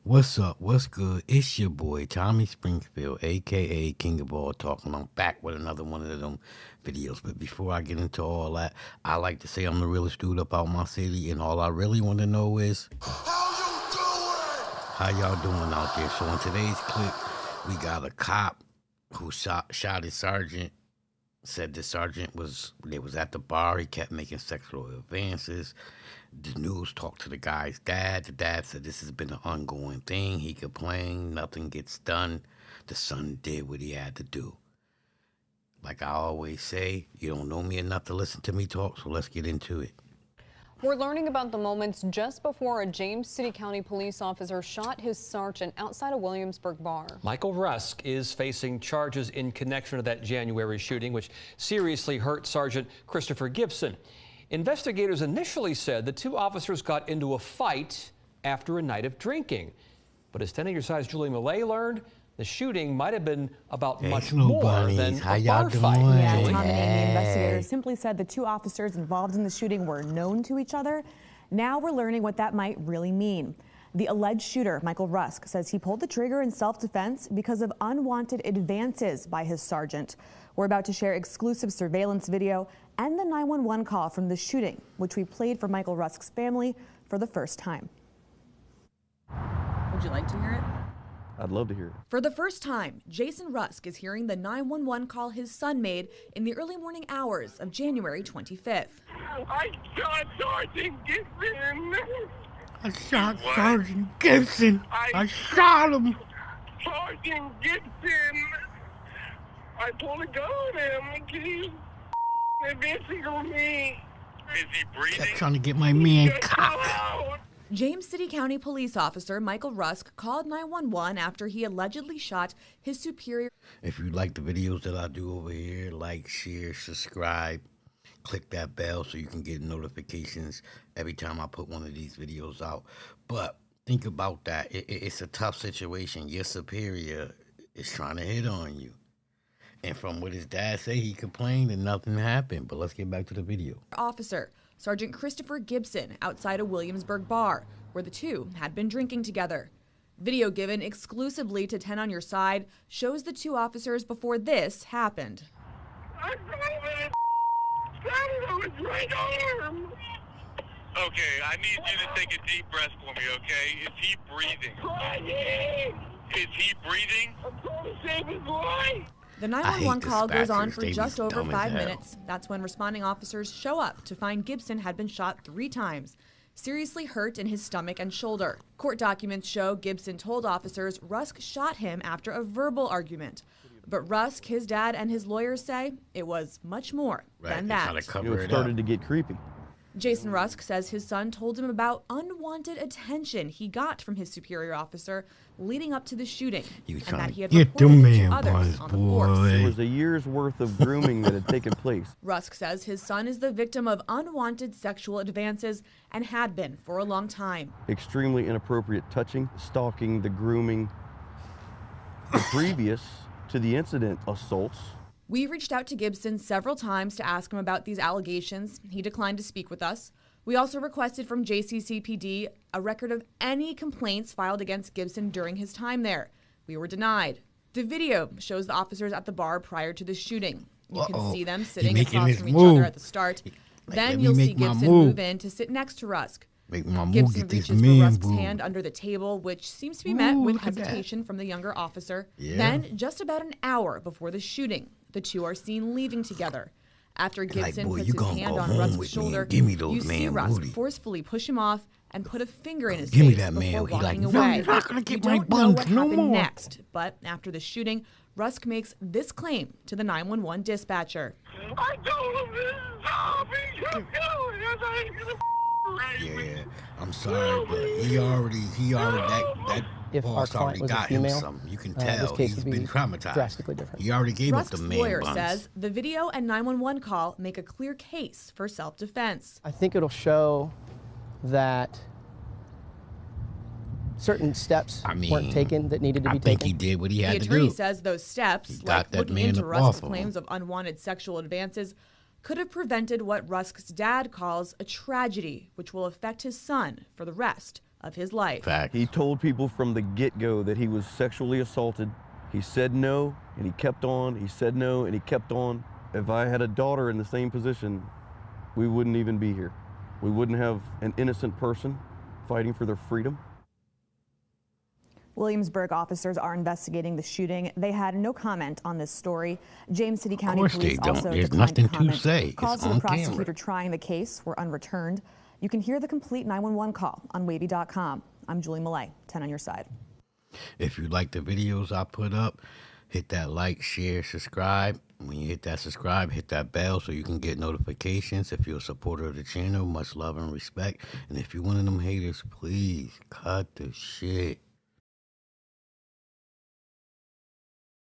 What's up? What's good? It's your boy Tommy Springfield, aka King of All Talking. I'm back with another one of them videos. But before I get into all that, I like to say I'm the realest dude up out my city, and all I really want to know is how y'all doing out there. So in today's clip, we got a cop who shot his sergeant. Said the sergeant was at the bar. He kept making sexual advances. The news talked to the guy's dad. The dad said this has been an ongoing thing. He complained, nothing gets done. The son did what he had to do. Like I always say, you don't know me enough to listen to me talk, so let's get into it. We're learning about the moments just before a James City County police officer shot his sergeant outside a Williamsburg bar. Michael Rusk is facing charges in connection to that January shooting, which seriously hurt Sergeant Christopher Gibson. Investigators initially said the two officers got into a fight after a night of drinking. But as 10 of your size Julie Millay learned, the shooting might have been about much more than a bar fight. Yeah, Tom and Amy, investigators simply said the two officers involved in the shooting were known to each other. Now we're learning what that might really mean. The alleged shooter, Michael Rusk, says he pulled the trigger in self-defense because of unwanted advances by his sergeant. We're about to share exclusive surveillance video and the 911 call from the shooting, which we played for Michael Rusk's family for the first time. Would you like to hear it? I'd love to hear it. For the first time, Jason Rusk is hearing the 911 call his son made in the early morning hours of January 25th. I shot Sergeant Gibson. I shot Sergeant Gibson. I shot him. Sergeant Gibson. I pulled a gun on him. He's advancing on me. Is he breathing? Kept trying to get my man cocked. James City County police officer Michael Rusk called 911 after he allegedly shot his superior. If you like the videos that I do over here, like, share, subscribe, click that bell so you can get notifications every time I put one of these videos out. But think about that. It's a tough situation. Your superior is trying to hit on you. And from what his dad said, he complained and nothing happened. But let's get back to the video. Officer Sergeant Christopher Gibson outside a Williamsburg bar where the two had been drinking together. Video given exclusively to 10 on Your Side shows the two officers before this happened. I shot him on his right arm. Okay, I need you to take a deep breath for me, okay? Is he breathing? Is he breathing? I'm trying to save his life. The 911 call goes on for just over 5 minutes. That's when responding officers show up to find Gibson had been shot 3 times, seriously hurt in his stomach and shoulder. Court documents show Gibson told officers Rusk shot him after a verbal argument. But Rusk, his dad, and his lawyers say it was much more than that. It started to get creepy. Jason Rusk says his son told him about unwanted attention he got from his superior officer leading up to the shooting, and that he had reported it to others on the force. It was a year's worth of grooming that had taken place. Rusk says his son is the victim of unwanted sexual advances and had been for a long time. Extremely inappropriate touching, stalking, the grooming, the previous to the incident, assaults. We reached out to Gibson several times to ask him about these allegations. He declined to speak with us. We also requested from JCCPD a record of any complaints filed against Gibson during his time there. We were denied. The video shows the officers at the bar prior to the shooting. You can see them sitting across from each other at the start. Then you'll see Gibson move in to sit next to Rusk. Gibson reaches for Rusk's hand under the table, which seems to be met with hesitation from the younger officer. Then, just about an hour before the shooting, the two are seen leaving together. After Gibson puts his hand on Rusk's shoulder, you see Rusk forcefully push him off and put a finger in his face before walking away. We don't know what happened next, but after the shooting, Rusk makes this claim to the 911 dispatcher. I told him this is how he kept going. Yeah, I'm sorry, but he already that if our client was a female, something. You can tell this case he's would be been traumatized. Drastically different. He already gave Rusk's up the man lawyer buns. says the video and 911 call make a clear case for self-defense. I think it'll show that certain steps weren't taken that needed to be taken. I think he did what he had to do. The attorney says those steps, like looking into Rusk's claims of unwanted sexual advances, could have prevented what Rusk's dad calls a tragedy, which will affect his son for the rest of his life. Fact. He told people from the get-go that he was sexually assaulted. He said no, and he kept on. He said no, and he kept on. If I had a daughter in the same position, we wouldn't even be here. We wouldn't have an innocent person fighting for their freedom. Williamsburg officers are investigating the shooting. They had no comment on this story. James City County Police also There's declined nothing to comment. to say. Calls It's to the on prosecutor camera. trying the case were unreturned. You can hear the complete 911 call on WAVY.com. I'm Julie Millay, 10 on your side. If you like the videos I put up, hit that like, share, subscribe. When you hit that subscribe, hit that bell so you can get notifications. If you're a supporter of the channel, much love and respect. And if you're one of them haters, please cut the shit.